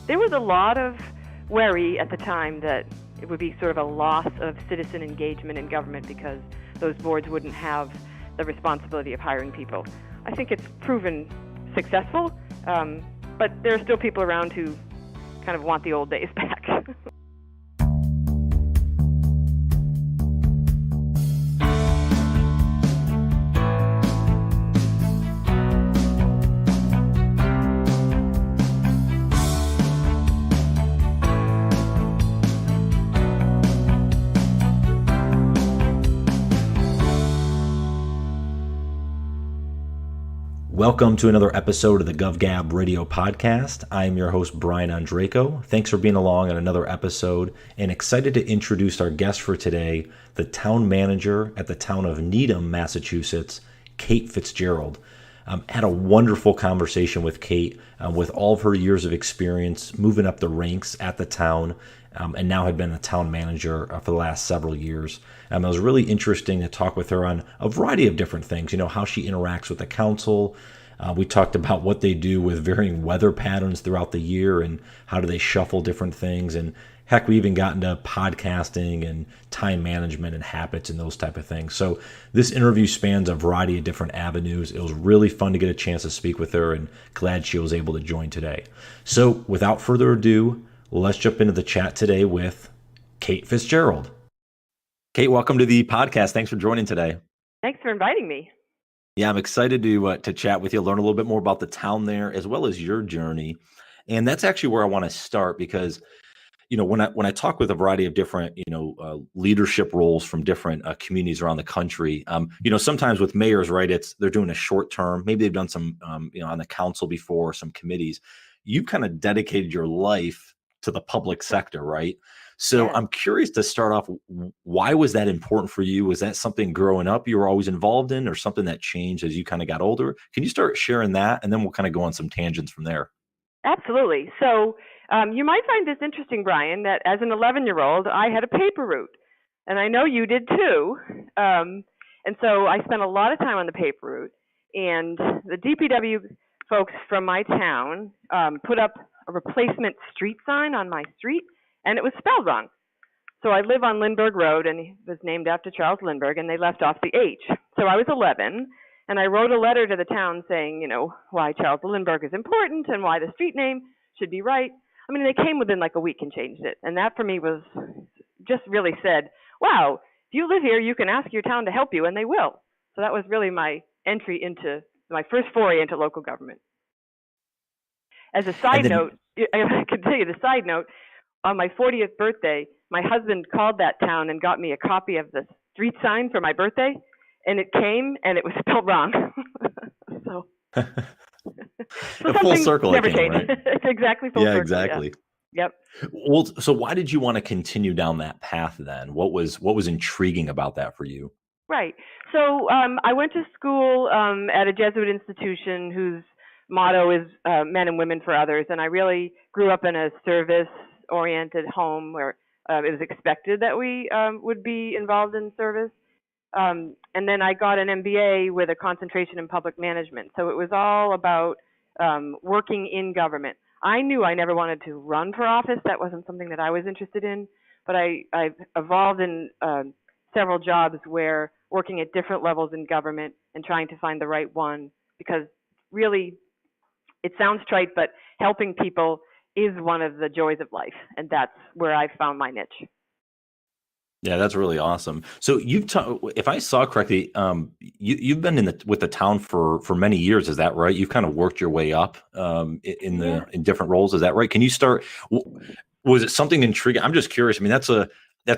There was a lot of worry at the time that it would be sort of a loss of citizen engagement in government because those boards wouldn't have the responsibility of hiring people. I think it's proven successful, but there are still people around who kind of want the old days back. Welcome to another episode of the Gov Gab radio podcast. I am your host, Brian Andreyko. Thanks for being along on another episode and excited to introduce our guest for today, the town manager at the town of Needham, Massachusetts, Kate Fitzgerald. Had a wonderful conversation with Kate with all of her years of experience moving up the ranks at the town and now had been a town manager for the last several years. It was really interesting to talk with her on a variety of different things, how she interacts with the council. We talked about what they do with varying weather patterns throughout the year and how do they shuffle different things. And heck, we even got into podcasting and time management and habits and those type of things. So this interview spans a variety of different avenues. It was really fun to get a chance to speak with her and glad she was able to join today. So without further ado, let's jump into the chat today with Kate Fitzgerald. Kate, welcome to the podcast. Thanks for joining today. Thanks for inviting me. Yeah, I'm excited to chat with you, learn a little bit more about the town there, as well as your journey. And that's actually where I want to start because, when I talk with a variety of different, leadership roles from different communities around the country, sometimes with mayors, right, they're doing a short term. Maybe they've done some, on the council before, some committees. You've kind of dedicated your life to the public sector, right? So Yes. I'm curious to start off, why was that important for you? Was that something growing up you were always involved in or something that changed as you kind of got older? Can you start sharing that? And then we'll kind of go on some tangents from there. Absolutely. So you might find this interesting, Brian, that as an 11-year-old, I had a paper route. And I know you did too. And so I spent a lot of time on the paper route. And the DPW folks from my town put up a replacement street sign on my street, and it was spelled wrong. So I live on Lindbergh Road, and it was named after Charles Lindbergh, and they left off the H. So I was 11, and I wrote a letter to the town saying, why Charles Lindbergh is important and why the street name should be right. I mean, they came within like a week and changed it. And that for me was just really said, wow, if you live here, you can ask your town to help you, and they will. So that was really my entry into my first foray into local government. As a side note, I can tell you the side note, on my 40th birthday, my husband called that town and got me a copy of the street sign for my birthday, and it came and it was spelled wrong. so a full circle never came, changed. Right? It's exactly full circle. Yeah, exactly. Yeah. Yep. Well, so why did you want to continue down that path then? What was intriguing about that for you? Right. So I went to school at a Jesuit institution whose motto is men and women for others, and I really grew up in a service-oriented home where it was expected that we would be involved in service. And then I got an MBA with a concentration in public management. So it was all about working in government. I knew I never wanted to run for office. That wasn't something that I was interested in. But I've evolved in several jobs where working at different levels in government and trying to find the right one, because really, it sounds trite, but helping people is one of the joys of life, and that's where I found my niche. Yeah, that's really awesome. So if I saw correctly, you've been with the town for many years. Is that right? You've kind of worked your way up in different roles. Is that right? Can you start? Was it something intriguing? I'm just curious. I mean, that's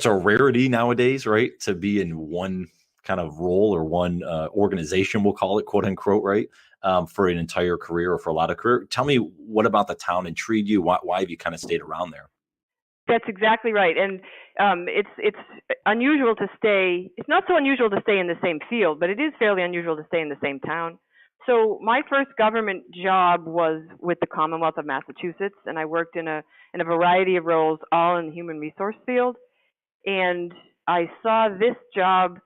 a rarity nowadays, right? To be in one kind of role or one organization, we'll call it, quote unquote, right? For an entire career or for a lot of career. Tell me, what about the town intrigued you? Why have you kind of stayed around there? That's exactly right. And it's unusual to stay. It's not so unusual to stay in the same field, but it is fairly unusual to stay in the same town. So my first government job was with the Commonwealth of Massachusetts, and I worked in a variety of roles, all in the human resource field. And I saw this job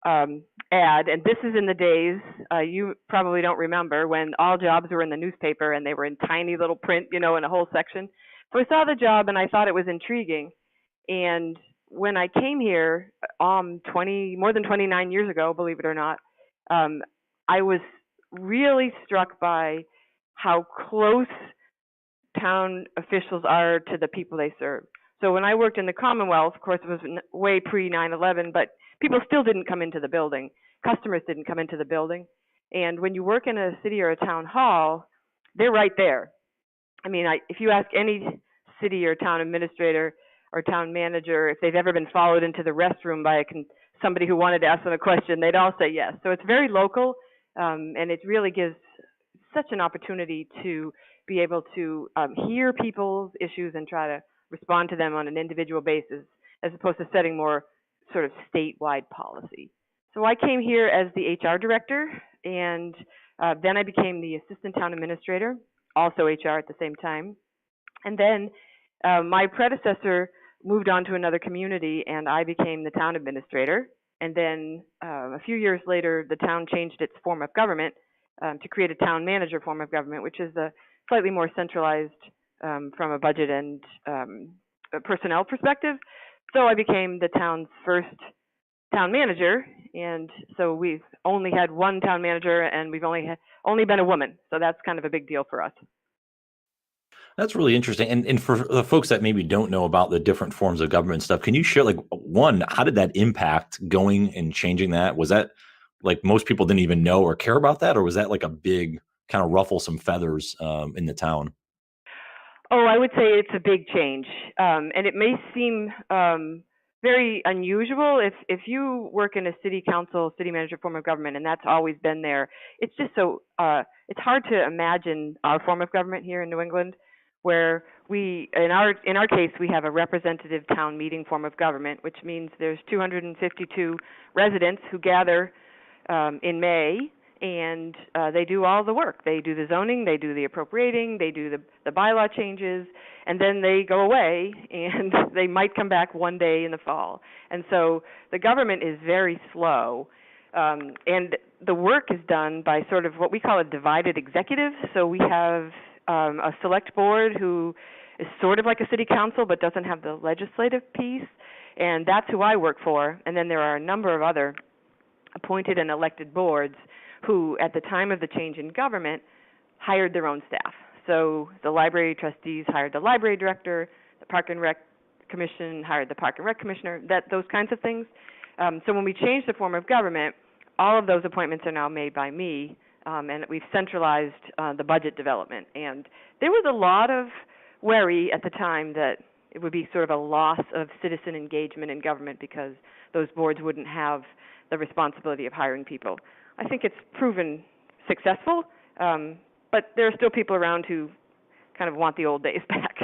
ad, and this is in the days, you probably don't remember, when all jobs were in the newspaper and they were in tiny little print, in a whole section. So I saw the job and I thought it was intriguing. And when I came here, 20 more than 29 years ago, believe it or not, um, I was really struck by how close town officials are to the people they serve. So when I worked in the Commonwealth, of course, it was way pre 9/11, but people still didn't come into the building. Customers didn't come into the building. And when you work in a city or a town hall, they're right there. I mean, if you ask any city or town administrator or town manager if they've ever been followed into the restroom by somebody who wanted to ask them a question, they'd all say yes. So it's very local, and it really gives such an opportunity to be able to hear people's issues and try to respond to them on an individual basis, as opposed to setting more sort of statewide policy. So I came here as the HR director, and then I became the assistant town administrator, also HR at the same time. And then my predecessor moved on to another community, and I became the town administrator. And then a few years later, the town changed its form of government to create a town manager form of government, which is a slightly more centralized from a budget and a personnel perspective. So I became the town's first town manager, and so we've only had one town manager, and we've only been a woman. So that's kind of a big deal for us. That's really interesting. And for the folks that maybe don't know about the different forms of government stuff, can you share, like, one, how did that impact going and changing that? Was that like most people didn't even know or care about that? Or was that like a big kind of ruffle some feathers in the town? Oh, I would say it's a big change, and it may seem very unusual if you work in a city council, city manager form of government, and that's always been there. It's just so it's hard to imagine our form of government here in New England, where in our case we have a representative town meeting form of government, which means there's 252 residents who gather in May, and they do all the work. They do the zoning, they do the appropriating, they do the bylaw changes, and then they go away, and they might come back one day in the fall. And so the government is very slow, and the work is done by sort of what we call a divided executive. So we have a select board who is sort of like a city council but doesn't have the legislative piece, and that's who I work for. And then there are a number of other appointed and elected boards who, at the time of the change in government, hired their own staff. So the library trustees hired the library director, the Park and Rec Commission hired the Park and Rec Commissioner, those kinds of things. So when we changed the form of government, all of those appointments are now made by me, and we've centralized the budget development. And there was a lot of worry at the time that it would be sort of a loss of citizen engagement in government because those boards wouldn't have the responsibility of hiring people. I think it's proven successful, but there are still people around who kind of want the old days back.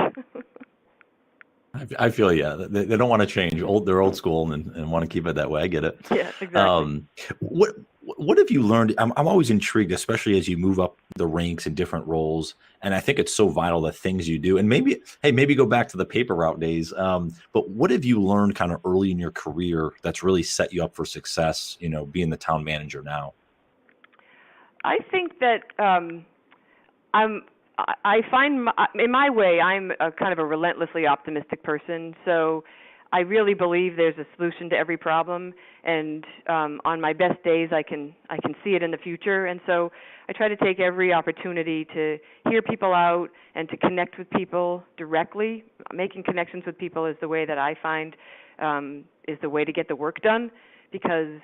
I feel, yeah, they don't want to change. They're old school and want to keep it that way. I get it. Yeah, exactly. What have you learned? I'm always intrigued, especially as you move up the ranks in different roles. And I think it's so vital, the things you do. And maybe go back to the paper route days. But what have you learned kind of early in your career that's really set you up for success, being the town manager now? I think that I find in my way I'm a kind of a relentlessly optimistic person. So I really believe there's a solution to every problem, and on my best days I can see it in the future. And so I try to take every opportunity to hear people out and to connect with people directly. Making connections with people is the way that I find is the way to get the work done, because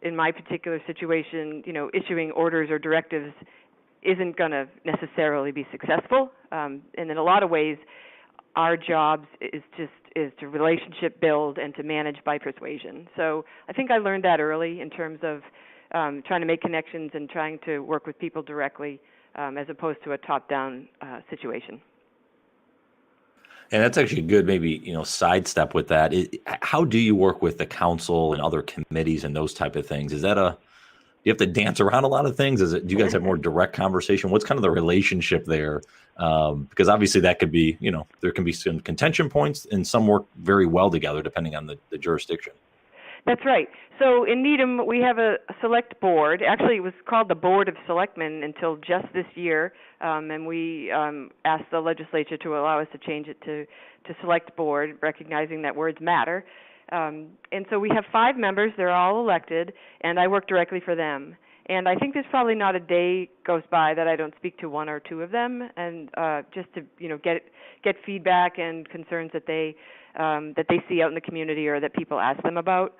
in my particular situation, issuing orders or directives isn't going to necessarily be successful. And in a lot of ways, our jobs is to relationship build and to manage by persuasion. So I think I learned that early in terms of trying to make connections and trying to work with people directly as opposed to a top-down situation. And that's actually a good, maybe, sidestep with that. How do you work with the council and other committees and those type of things? Is that you have to dance around a lot of things? Do you guys have more direct conversation? What's kind of the relationship there? Because obviously that could be, there can be some contention points and some work very well together depending on the jurisdiction. That's right. So in Needham, we have a select board. Actually, it was called the Board of Selectmen until just this year, and we asked the legislature to allow us to change it to select board, recognizing that words matter. And so we have 5 members. They're all elected, and I work directly for them. And I think there's probably not a day goes by that I don't speak to 1 or 2 of them, and just to get feedback and concerns that they see out in the community or that people ask them about.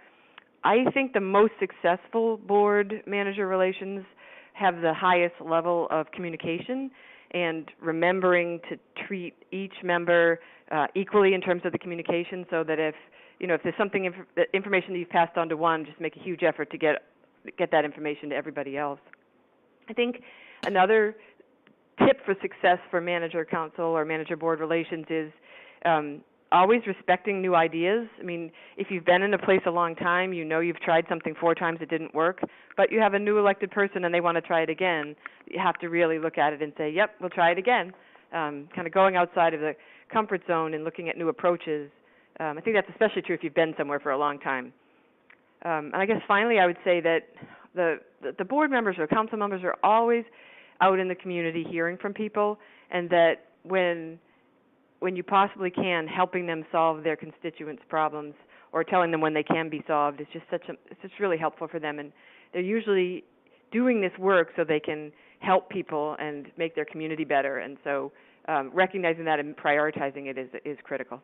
I think the most successful board manager relations have the highest level of communication and remembering to treat each member equally in terms of the communication, so that if there's something information that you've passed on to one, just make a huge effort to get that information to everybody else. I think another tip for success for manager council or manager board relations is always respecting new ideas. I mean, if you've been in a place a long time, you've tried something 4 times, it didn't work, but you have a new elected person and they want to try it again, you have to really look at it and say, yep, we'll try it again. Kind of going outside of the comfort zone and looking at new approaches. I think that's especially true if you've been somewhere for a long time. And I guess finally I would say that the board members or council members are always out in the community hearing from people, and that when you possibly can, helping them solve their constituents' problems or telling them when they can be solved is it's just really helpful for them. And they're usually doing this work so they can help people and make their community better. And so recognizing that and prioritizing it is critical.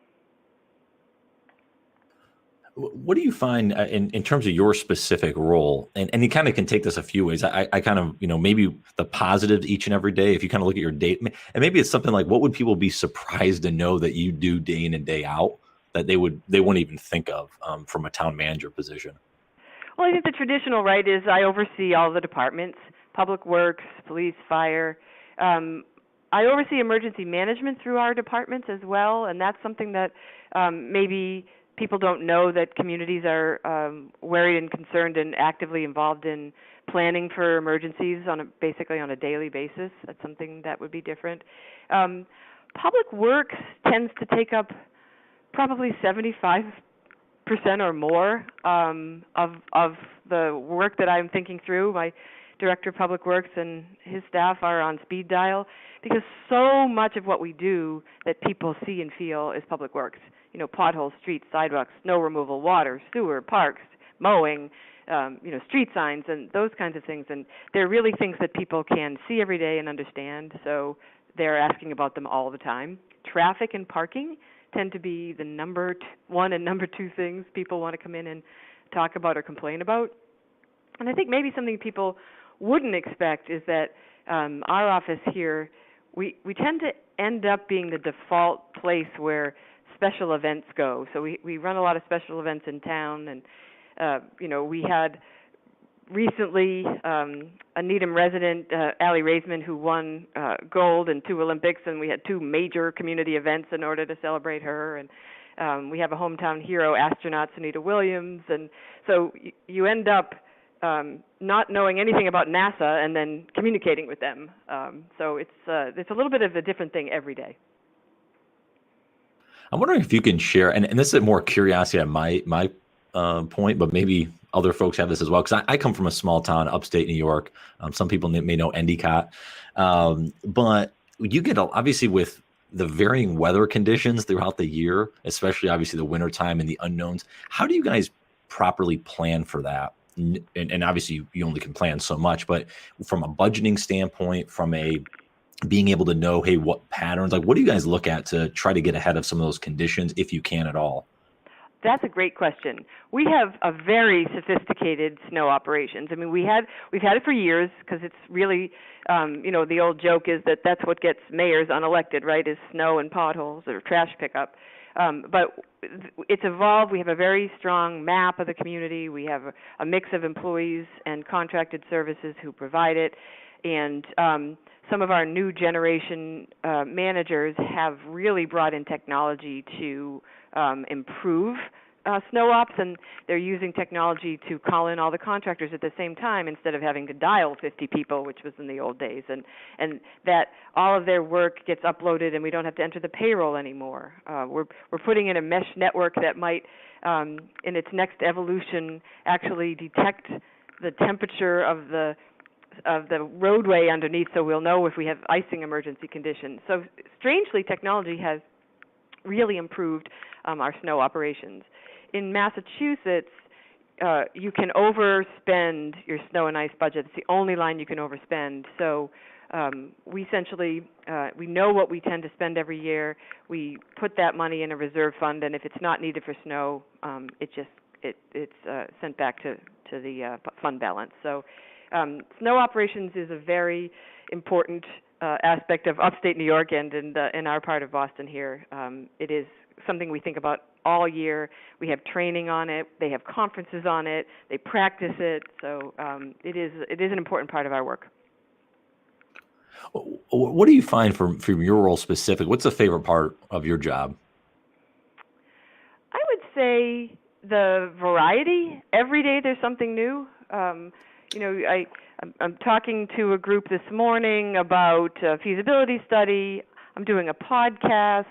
What do you find in terms of your specific role? And you kind of can take this a few ways. I kind of, maybe the positives each and every day, if you kind of look at your date, and maybe it's something like, what would people be surprised to know that you do day in and day out that they wouldn't even think of from a town manager position? Well, I think the traditional, right, is I oversee all the departments, public works, police, fire. I oversee emergency management through our departments as well, and that's something that maybe people don't know, that communities are worried and concerned and actively involved in planning for emergencies basically on a daily basis. That's something that would be different. Public works tends to take up probably 75% or more of the work that I'm thinking through. My director of public works and his staff are on speed dial, because so much of what we do that people see and feel is public works. Potholes, streets, sidewalks, snow removal, water, sewer, parks, mowing, street signs, and those kinds of things. And they're really things that people can see every day and understand, so they're asking about them all the time. Traffic and parking tend to be the number 1 and number 2 things people want to come in and talk about or complain about. And I think maybe something people wouldn't expect is that our office here, we tend to end up being the default place where special events go. So we run a lot of special events in town, and we had recently a Needham resident, Allie Raisman, who won gold in 2 Olympics, and we had 2 major community events in order to celebrate her. And we have a hometown hero, astronaut Sunita Williams, and so you end up not knowing anything about NASA and then communicating with them. So it's a little bit of a different thing every day. I'm wondering if you can share, and this is more curiosity on my point, but maybe other folks have this as well, because I come from a small town, upstate New York. Some people may know Endicott. But you get, obviously, with the varying weather conditions throughout the year, especially obviously the wintertime and the unknowns, how do you guys properly plan for that? And obviously you only can plan so much, but from a budgeting standpoint, from a being able to know, hey, what patterns, like what do you guys look at to try to get ahead of some of those conditions if you can at all? That's a great question. We have a very sophisticated snow operations. I mean, we've had it for years, because it's really, the old joke is that that's what gets mayors unelected, right, is snow and potholes or trash pickup. But it's evolved. We have a very strong map of the community. We have a mix of employees and contracted services who provide it. And some of our new generation managers have really brought in technology to improve snow ops, and they're using technology to call in all the contractors at the same time instead of having to dial 50 people, which was in the old days, and that all of their work gets uploaded and we don't have to enter the payroll anymore. We're putting in a mesh network that might, in its next evolution, actually detect the temperature of the roadway underneath, so we'll know if we have icing emergency conditions. So strangely, technology has really improved our snow operations. In Massachusetts, you can overspend your snow and ice budget. It's the only line you can overspend. So we essentially, we know what we tend to spend every year. We put that money in a reserve fund, and if it's not needed for snow, it's sent back to the fund balance. So snow operations is a very important aspect of upstate New York and in our part of Boston here. It is something we think about all year. We have training on it. They have conferences on it. They practice it. So it is an important part of our work. What do you find from your role specific? What's the favorite part of your job? I would say the variety. Every day there's something new. I'm talking to a group this morning about a feasibility study. I'm doing a podcast.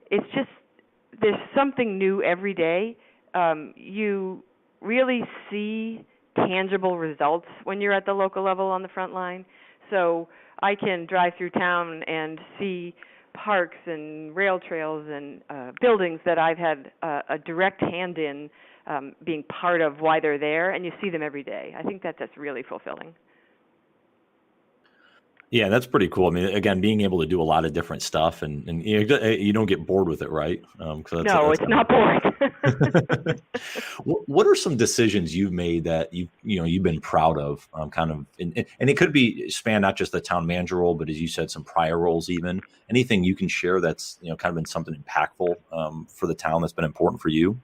It's just there's something new every day. You really see tangible results when you're at the local level on the front line. So I can drive through town and see parks and rail trails and buildings that I've had a direct hand in being part of why they're there, and you see them every day. I think that's really fulfilling. Yeah, that's pretty cool. I mean, again, being able to do a lot of different stuff, and you don't get bored with it, right? It's not boring. What are some decisions you've made that you've been proud of, and it could be span not just the town manager role, but as you said, some prior roles even. Anything you can share that's kind of been something impactful for the town that's been important for you?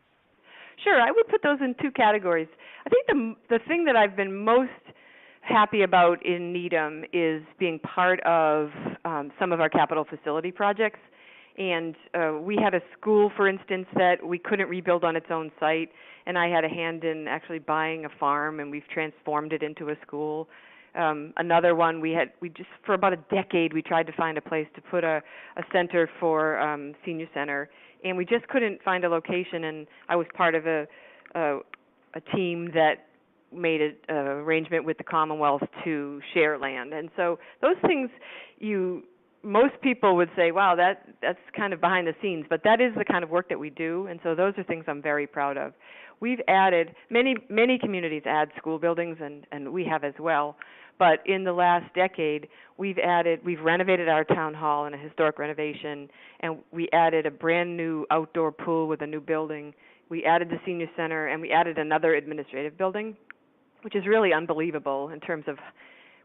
Sure, I would put those in two categories. I think the thing that I've been most happy about in Needham is being part of some of our capital facility projects. And we had a school, for instance, that we couldn't rebuild on its own site, and I had a hand in actually buying a farm, and we've transformed it into a school. Another one, we just for about a decade we tried to find a place to put a center for senior center, and we just couldn't find a location. And I was part of a team that made an arrangement with the Commonwealth to share land. And so those things, most people would say, wow, that's kind of behind the scenes, but that is the kind of work that we do. And so those are things I'm very proud of. We've added, many communities add school buildings, and we have as well. But in the last decade, we've renovated our town hall in a historic renovation, and we added a brand new outdoor pool with a new building. We added the senior center, and we added another administrative building, which is really unbelievable in terms of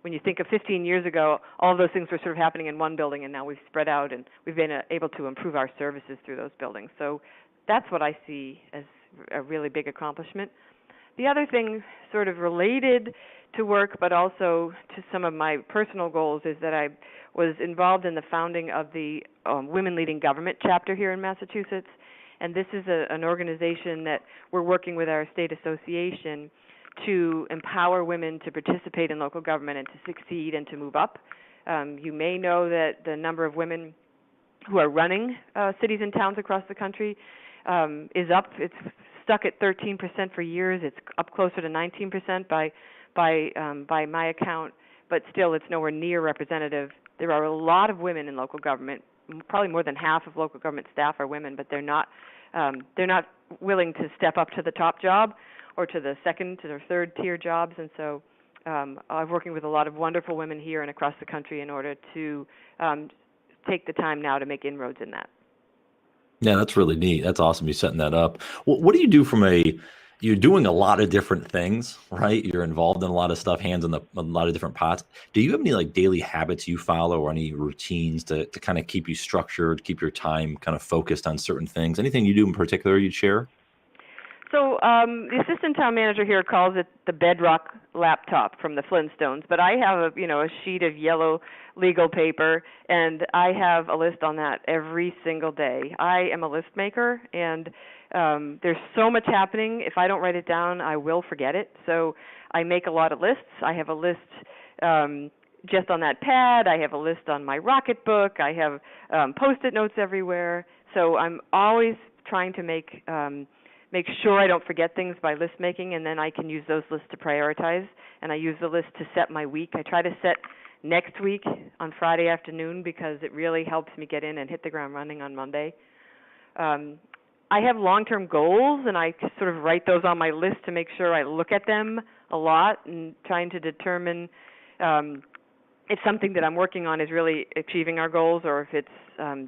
when you think of 15 years ago, all of those things were sort of happening in one building, and now we've spread out, and we've been able to improve our services through those buildings. So that's what I see as a really big accomplishment. The other thing sort of related to work, but also to some of my personal goals, is that I was involved in the founding of the Women Leading Government chapter here in Massachusetts. And this is an organization that we're working with our state association to empower women to participate in local government and to succeed and to move up. You may know that the number of women who are running cities and towns across the country is up. It's stuck at 13% for years. It's up closer to 19% by my account, but still it's nowhere near representative. There are a lot of women in local government. Probably more than half of local government staff are women, but they're not willing to step up to the top job or to the second to their third tier jobs. And so I'm working with a lot of wonderful women here and across the country in order to take the time now to make inroads in that. Yeah, that's really neat. That's awesome. You're setting that up. What do you do you're doing a lot of different things, right? You're involved in a lot of stuff, hands in a lot of different pots. Do you have any daily habits you follow or any routines to kind of keep you structured, keep your time kind of focused on certain things? Anything you do in particular you'd share? So the assistant town manager here calls it the bedrock laptop from the Flintstones, but I have a sheet of yellow legal paper, and I have a list on that every single day. I am a list maker, and There's so much happening. If I don't write it down, I will forget it. So I make a lot of lists. I have a list just on that pad. I have a list on my Rocket book. I have Post-it notes everywhere. So I'm always trying to make sure I don't forget things by list making, and then I can use those lists to prioritize. And I use the list to set my week. I try to set next week on Friday afternoon because it really helps me get in and hit the ground running on Monday. I have long-term goals, and I sort of write those on my list to make sure I look at them a lot and trying to determine if something that I'm working on is really achieving our goals or if it's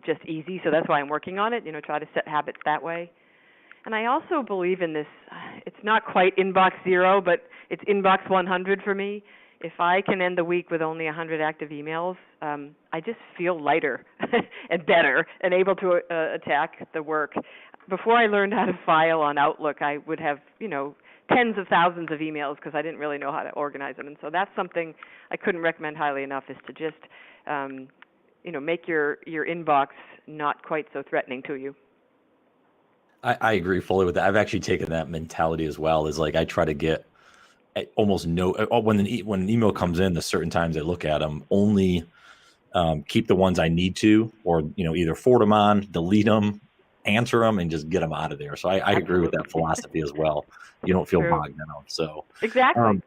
just easy. So that's why I'm working on it, try to set habits that way. And I also believe in this, it's not quite inbox zero, but it's inbox 100 for me. If I can end the week with only 100 active emails, I just feel lighter and better and able to attack the work. Before I learned how to file on Outlook, I would have, tens of thousands of emails because I didn't really know how to organize them. And so that's something I couldn't recommend highly enough, is to just, make your inbox not quite so threatening to you. I agree fully with that. I've actually taken that mentality as well. Is like I try to get almost no when an email comes in, the certain times I look at them, only keep the ones I need to, or either forward them on, delete them, answer them, and just get them out of there. So I agree with that philosophy as well. You don't feel bogged down. So exactly.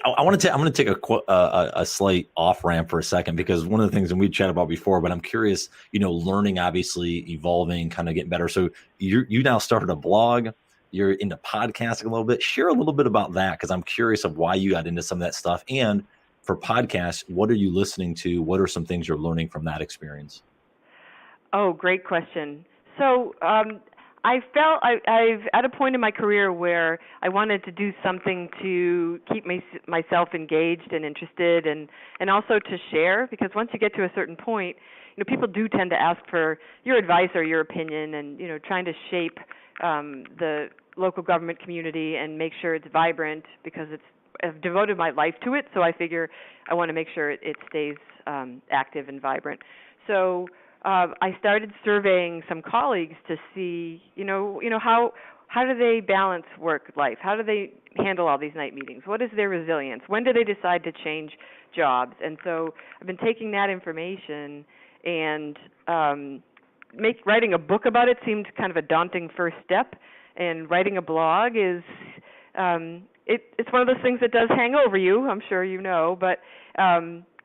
I'm going to take a slight off ramp for a second, because one of the things, and we chatted about before, but I'm curious, learning, obviously evolving, kind of getting better. So you now started a blog, you're into podcasting a little bit. Share a little bit about that, because I'm curious of why you got into some of that stuff. And for podcasts, what are you listening to? What are some things you're learning from that experience? Oh, great question. So I felt I've at a point in my career where I wanted to do something to keep myself engaged and interested, and also to share, because once you get to a certain point, people do tend to ask for your advice or your opinion, and trying to shape the local government community and make sure it's vibrant, because I've devoted my life to it. So I figure I want to make sure it stays active and vibrant. So I started surveying some colleagues to see, how do they balance work life? How do they handle all these night meetings? What is their resilience? When do they decide to change jobs? And so I've been taking that information, and writing a book about it seemed kind of a daunting first step. And writing a blog is it's one of those things that does hang over you, I'm sure you know, but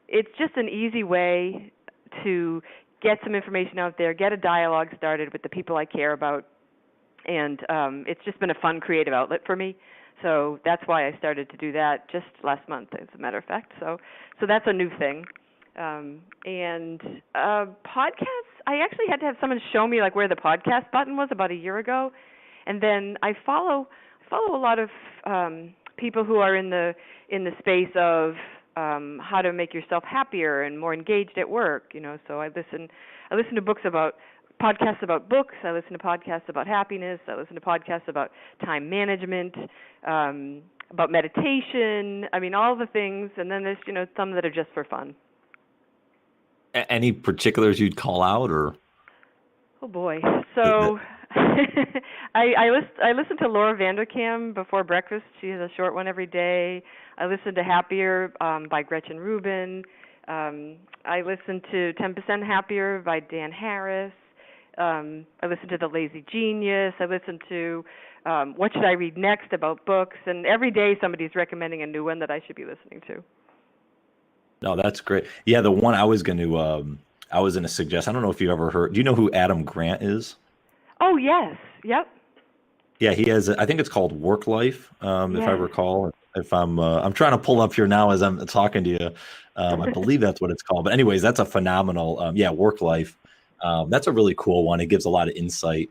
it's just an easy way to get some information out there, get a dialogue started with the people I care about, and it's just been a fun creative outlet for me. So that's why I started to do that just last month, as a matter of fact. So that's a new thing. And podcasts, I actually had to have someone show me where the podcast button was about a year ago, and then I follow a lot of people who are in the space of how to make yourself happier and more engaged at work. So I listen to podcasts about books. I listen to podcasts about happiness. I listen to podcasts about time management, about meditation. I mean, all the things. And then there's some that are just for fun. Any particulars you'd call out, or? Oh boy. So I listen to Laura Vanderkam before breakfast. She has a short one every day. I listen to Happier by Gretchen Rubin. I listen to 10% Happier by Dan Harris. I listen to The Lazy Genius. I listen to What Should I Read Next about books. And every day somebody's recommending a new one that I should be listening to. No, that's great. Yeah, the one I was going to suggest, I don't know if you've ever heard, do you know who Adam Grant is? Oh, yes. Yep. Yeah, he has, I think it's called Work Life, if I recall. If I'm trying to pull up here now as I'm talking to you. I believe that's what it's called. But anyways, that's a phenomenal, Work Life. That's a really cool one. It gives a lot of insight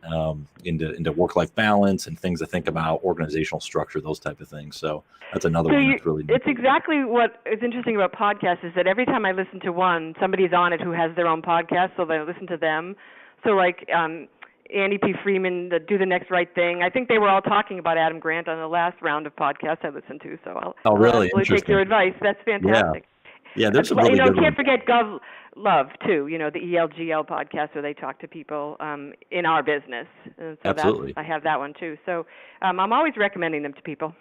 into work-life balance and things to think about, organizational structure, those type of things. So that's another one that's really neat. It's exactly what is interesting about podcasts, is that every time I listen to one, somebody's on it who has their own podcast, so I listen to them. So Andy P. Freeman, the Do the Next Right Thing. I think they were all talking about Adam Grant on the last round of podcasts I listened to. So I'll really take your advice. That's fantastic. Yeah, there's some really good Can't ones. forget Gov Love too. The ELGL podcast where they talk to people in our business, and so Absolutely. I have that one too. So I'm always recommending them to people.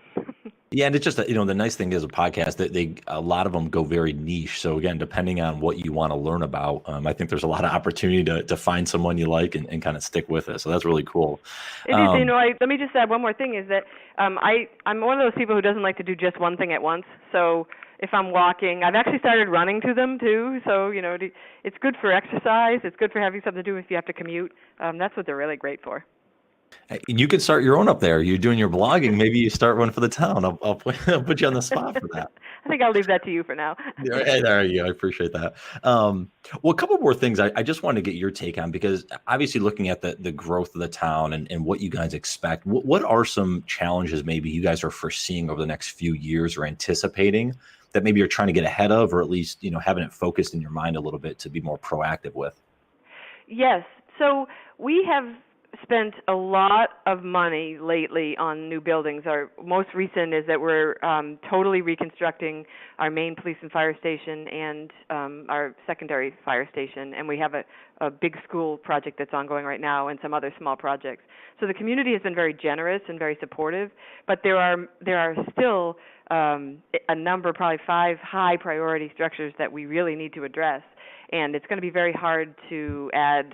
Yeah, and it's just that, the nice thing is a podcast that a lot of them go very niche. So again, depending on what you want to learn about, I think there's a lot of opportunity to find someone you like and kind of stick with it. So that's really cool. It is. Let me just add one more thing is that I'm one of those people who doesn't like to do just one thing at once. So if I'm walking, I've actually started running to them too. So it's good for exercise. It's good for having something to do if you have to commute. That's what they're really great for. You can start your own up there. You're doing your blogging. Maybe you start one for the town. I'll put you on the spot for that. I think I'll leave that to you for now. Yeah, there you go. I appreciate that. Well, a couple more things I just wanted to get your take on, because obviously looking at the growth of the town and what you guys expect, what are some challenges maybe you guys are foreseeing over the next few years or anticipating that maybe you're trying to get ahead of, or at least, having it focused in your mind a little bit to be more proactive with? Yes. So we have spent a lot of money lately on new buildings. Our most recent is that we're totally reconstructing our main police and fire station and our secondary fire station, and we have a big school project that's ongoing right now and some other small projects. So the community has been very generous and very supportive, but there are still a number, probably 5 high priority structures that we really need to address. And it's going to be very hard to add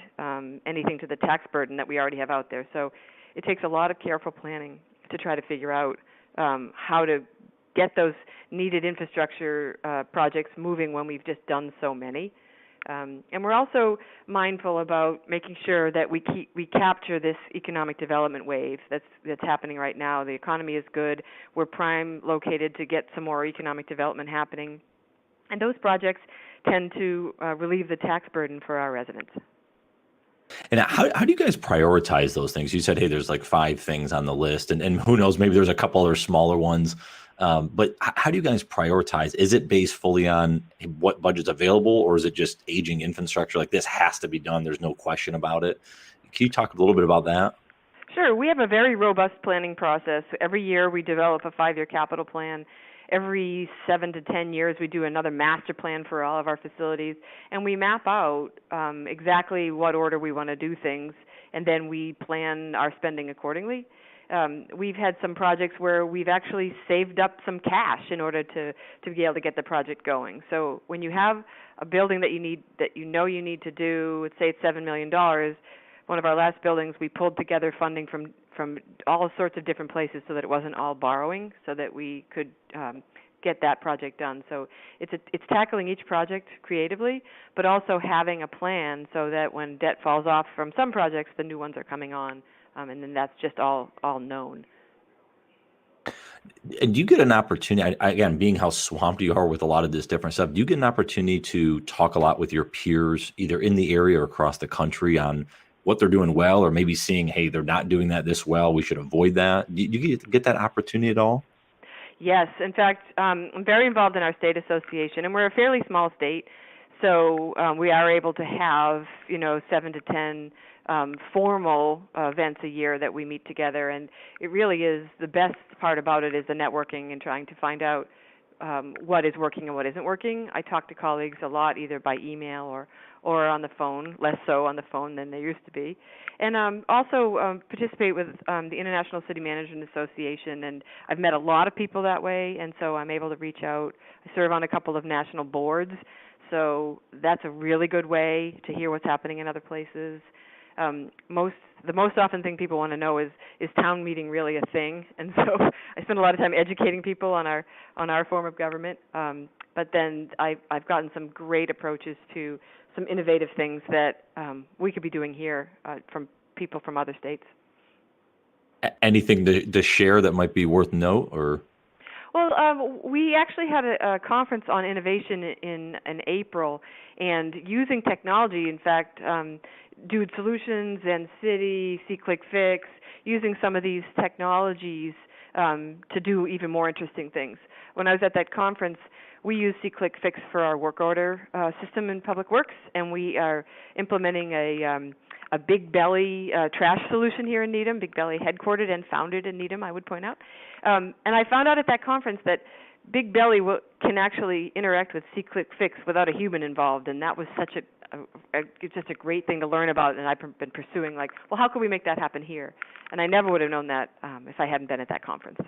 anything to the tax burden that we already have out there. So it takes a lot of careful planning to try to figure out how to get those needed infrastructure projects moving when we've just done so many. And we're also mindful about making sure that we capture this economic development wave that's happening right now. The economy is good. We're prime located to get some more economic development happening. And those projects tend to relieve the tax burden for our residents. And how do you guys prioritize those things? You said, hey, there's like 5 things on the list, and who knows, maybe there's a couple other smaller ones. But how do you guys prioritize? Is it based fully on what budget's available, or is it just aging infrastructure? Like, this has to be done. There's no question about it. Can you talk a little bit about that? Sure. We have a very robust planning process. Every year we develop a 5-year capital plan. Every 7 to 10 years, we do another master plan for all of our facilities, and we map out exactly what order we want to do things, and then we plan our spending accordingly. We've had some projects where we've actually saved up some cash in order to be able to get the project going. So when you have a building that you need to do, let's say it's $7 million. One of our last buildings, we pulled together funding from all sorts of different places so that it wasn't all borrowing, so that we could get that project done. So it's tackling each project creatively, but also having a plan so that when debt falls off from some projects, the new ones are coming on, and then that's just all known. And do you get an opportunity, again, being how swamped you are with a lot of this different stuff, do you get an opportunity to talk a lot with your peers, either in the area or across the country, on what they're doing well, or maybe seeing, hey, they're not doing that this well, we should avoid that? Do you get that opportunity at all? Yes. In fact, I'm very involved in our state association, and we're a fairly small state, so we are able to have 7 to 10 formal events a year that we meet together, and it really is, the best part about it is the networking and trying to find out what is working and what isn't working. I talk to colleagues a lot, either by email or on the phone, less so on the phone than they used to be. And also participate with the International City Management Association, and I've met a lot of people that way, and so I'm able to reach out. I serve on a couple of national boards, so that's a really good way to hear what's happening in other places. The most often thing people want to know is town meeting really a thing? And so I spend a lot of time educating people on our form of government. But then I've gotten some great approaches to some innovative things that we could be doing here from people from other states. Anything to share that might be worth note, or? Well, we actually had a conference on innovation in April, and using technology, in fact, Dude Solutions and City, SeeClickFix, using some of these technologies to do even more interesting things. When I was at that conference, we use SeeClickFix for our work order system in Public Works, and we are implementing a Big Belly trash solution here in Needham. Big Belly headquartered and founded in Needham, I would point out. And I found out at that conference that Big Belly can actually interact with See Click Fix without a human involved, and that was such it's just a great thing to learn about, and I've been pursuing, like, well, how can we make that happen here? And I never would have known that if I hadn't been at that conference.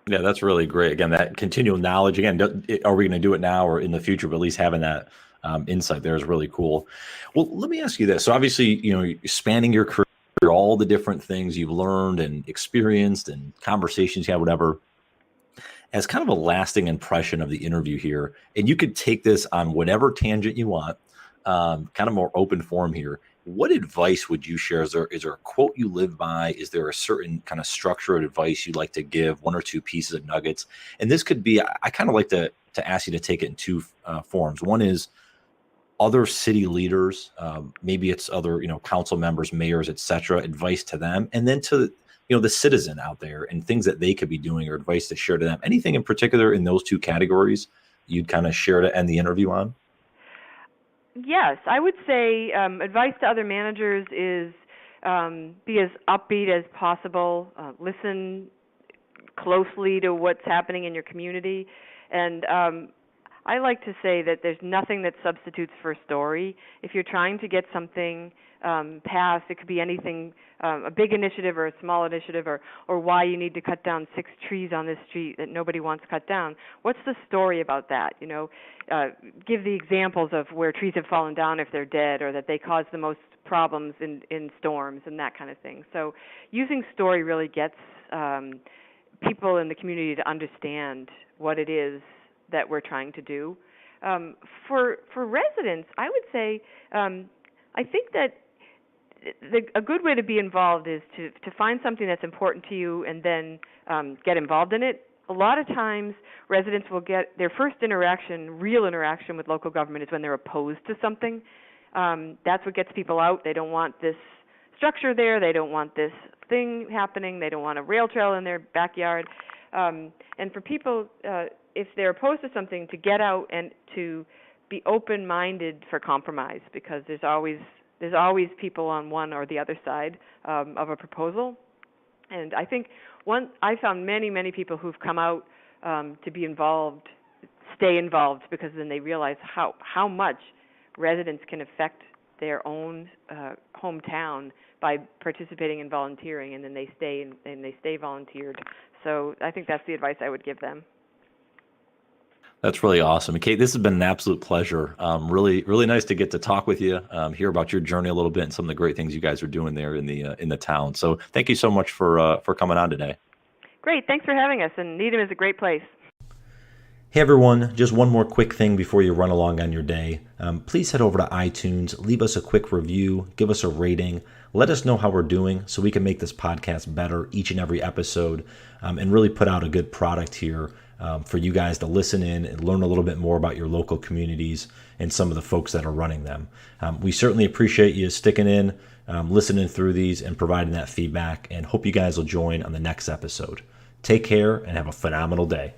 Yeah, that's really great. Again, that continual knowledge. Again, are we going to do it now or in the future? But at least having that insight there is really cool. Well, let me ask you this. So obviously, spanning your career, all the different things you've learned and experienced and conversations you had, whatever, as kind of a lasting impression of the interview here, and you could take this on whatever tangent you want, kind of more open form here. What advice would you share? Is there a quote you live by? Is there a certain kind of structured advice you'd like to give, one or two pieces of nuggets? And this could be, I kind of like to ask you to take it in two forms. One is other city leaders, maybe it's other, council members, mayors, et cetera, advice to them. And then to, the citizen out there and things that they could be doing or advice to share to them. Anything in particular in those two categories you'd kind of share to end the interview on? Yes, I would say advice to other managers is be as upbeat as possible, listen closely to what's happening in your community, and I like to say that there's nothing that substitutes for a story. If you're trying to get something passed, it could be anything, a big initiative or a small initiative, or why you need to cut down 6 trees on this street that nobody wants cut down. What's the story about that? Give the examples of where trees have fallen down if they're dead, or that they cause the most problems in storms and that kind of thing. So using story really gets people in the community to understand what it is that we're trying to do. For residents, I would say I think that a good way to be involved is to find something that's important to you and then get involved in it. A lot of times residents will get their first real interaction with local government is when they're opposed to something. That's what gets people out. They don't want this structure there. They don't want this thing happening. They don't want a rail trail in their backyard. And for people, if they're opposed to something, to get out and to be open-minded for compromise, because there's always people on one or the other side of a proposal. And I think I found many people who've come out to be involved, stay involved, because then they realize how much residents can affect their own hometown by participating and volunteering, and then they stay volunteered. So I think that's the advice I would give them. That's really awesome. Kate, this has been an absolute pleasure. Really, really nice to get to talk with you, hear about your journey a little bit and some of the great things you guys are doing there in the town. So thank you so much for coming on today. Great. Thanks for having us. And Needham is a great place. Hey everyone, just one more quick thing before you run along on your day. Please head over to iTunes, leave us a quick review, give us a rating, let us know how we're doing so we can make this podcast better each and every episode, and really put out a good product here for you guys to listen in and learn a little bit more about your local communities and some of the folks that are running them. We certainly appreciate you sticking in, listening through these and providing that feedback, and hope you guys will join on the next episode. Take care and have a phenomenal day.